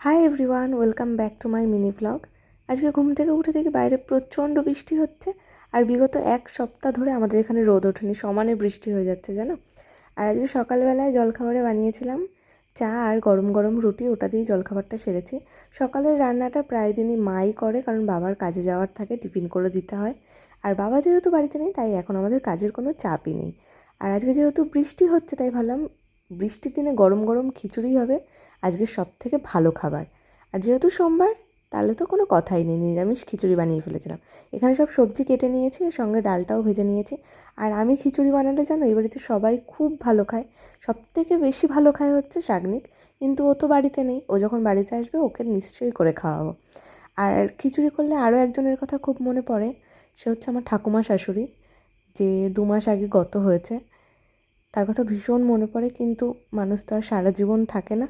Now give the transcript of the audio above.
Hi everyone, welcome back to my mini vlog. আজকে ঘুম থেকে উঠে দেখি বাইরে প্রচণ্ড বৃষ্টি হচ্ছে। আর বিগত এক সপ্তাহ ধরে আমাদের এখানে রোদ ওঠেনি, সমানে বৃষ্টি হয়ে যাচ্ছে জানো। আর আজকে সকালবেলায় জলখাবারে বানিয়েছিলাম চা আর গরম গরম রুটি, ওটা দিয়েই জলখাবারটা সেরেছি। সকালের রান্নাটা প্রায় দিনই মাই করে, কারণ বাবার কাজে যাওয়ার থাকে, টিফিন করে দিতে হয়। আর বাবা যেহেতু বাড়িতে নেই, তাই এখন আমাদের কাজের কোনো চাপই নেই। আর আজকে যেহেতু বৃষ্টি হচ্ছে, তাই ভাবলাম বৃষ্টির দিনে গরম গরম খিচুড়ি হবে আজকের সবথেকে ভালো খাবার। আর যেহেতু সোমবার, তাহলে তো কোনো কথাই নেই, নিরামিষ খিচুড়ি বানিয়ে ফেলেছিলাম। এখানে সব সবজি কেটে নিয়েছি, এর সঙ্গে ডালটাও ভেজে নিয়েছি। আর আমি খিচুড়ি বানালে জানো, এই বাড়িতে সবাই খুব ভালো খায়। সবথেকে বেশি ভালো খায় হচ্ছে শাগনিক, কিন্তু ও তো বাড়িতে নেই। ও যখন বাড়িতে আসবে ওকে নিশ্চয়ই করে খাওয়াবো। আর খিচুড়ি করলে আরও একজনের কথা খুব মনে পড়ে, সে হচ্ছে আমার ঠাকুমা শাশুড়ি, যে 2 মাস আগে গত হয়েছে। তার কথা ভীষণ মনে পড়ে, কিন্তু মানুষ তো আর সারা জীবন থাকে না।